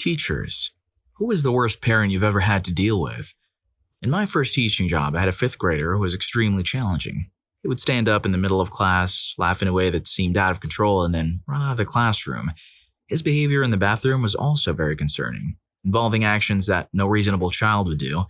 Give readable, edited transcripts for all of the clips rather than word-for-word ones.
Teachers. Who is the worst parent you've ever had to deal with? In my first teaching job, I had a fifth grader who was extremely challenging. He would stand up in the middle of class, laugh in a way that seemed out of control, and then run out of the classroom. His behavior in the bathroom was also very concerning, involving actions that no reasonable child would do.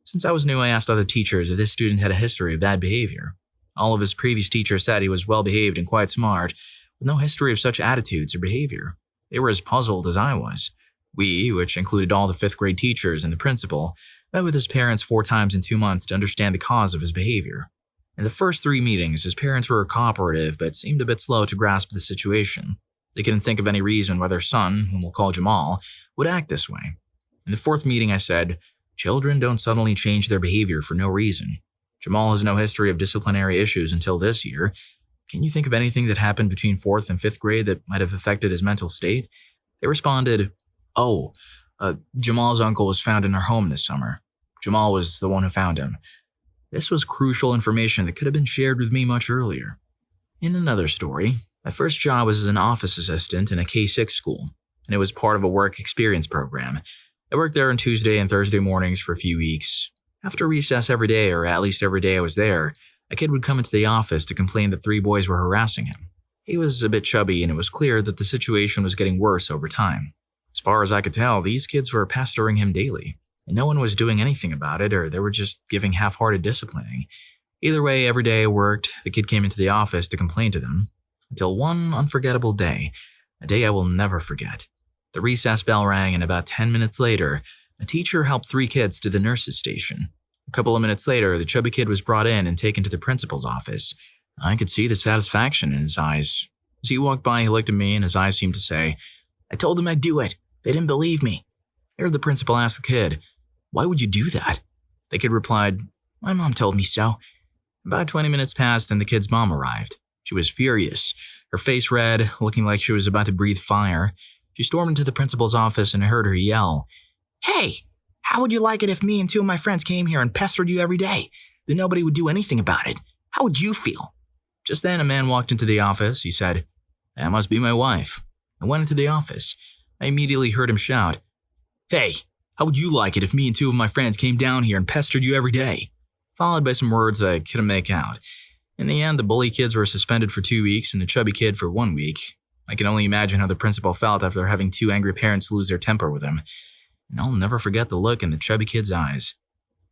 Since I was new, I asked other teachers if this student had a history of bad behavior. All of his previous teachers said he was well-behaved and quite smart, with no history of such attitudes or behavior. They were as puzzled as I was. We, which included all the fifth grade teachers and the principal, met with his parents 4 times in 2 months to understand the cause of his behavior. In the first 3 meetings, his parents were cooperative but seemed a bit slow to grasp the situation. They couldn't think of any reason why their son, whom we'll call Jamal, would act this way. In the 4th meeting, I said, "Children don't suddenly change their behavior for no reason. Jamal has no history of disciplinary issues until this year. Can you think of anything that happened between 4th and 5th grade that might have affected his mental state?" They responded, Jamal's uncle was found in our home this summer. Jamal was the one who found him. This was crucial information that could have been shared with me much earlier. In another story, my first job was as an office assistant in a K-6 school, and it was part of a work experience program. I worked there on Tuesday and Thursday mornings for a few weeks. After recess every day, or at least every day I was there, a kid would come into the office to complain that 3 boys were harassing him. He was a bit chubby, and it was clear that the situation was getting worse over time. As far as I could tell, these kids were pestering him daily, and no one was doing anything about it, or they were just giving half-hearted disciplining. Either way, every day I worked, the kid came into the office to complain to them, until one unforgettable day, a day I will never forget. The recess bell rang, and about 10 minutes later, a teacher helped 3 kids to the nurse's station. A couple of minutes later, the chubby kid was brought in and taken to the principal's office. I could see the satisfaction in his eyes. As he walked by, he looked at me, and his eyes seemed to say, "I told them I'd do it. They didn't believe me." I heard the principal ask the kid, "Why would you do that?" The kid replied, "My mom told me so." About 20 minutes passed and the kid's mom arrived. She was furious, her face red, looking like she was about to breathe fire. She stormed into the principal's office and I heard her yell, "Hey, how would you like it if me and 2 of my friends came here and pestered you every day? Then nobody would do anything about it. How would you feel?" Just then, a man walked into the office. He said, "That must be my wife." I went into the office. I immediately heard him shout, "Hey, how would you like it if me and 2 of my friends came down here and pestered you every day?" Followed by some words I couldn't make out. In the end, the bully kids were suspended for 2 weeks and the chubby kid for 1 week. I can only imagine how the principal felt after having 2 angry parents lose their temper with him. And I'll never forget the look in the chubby kid's eyes.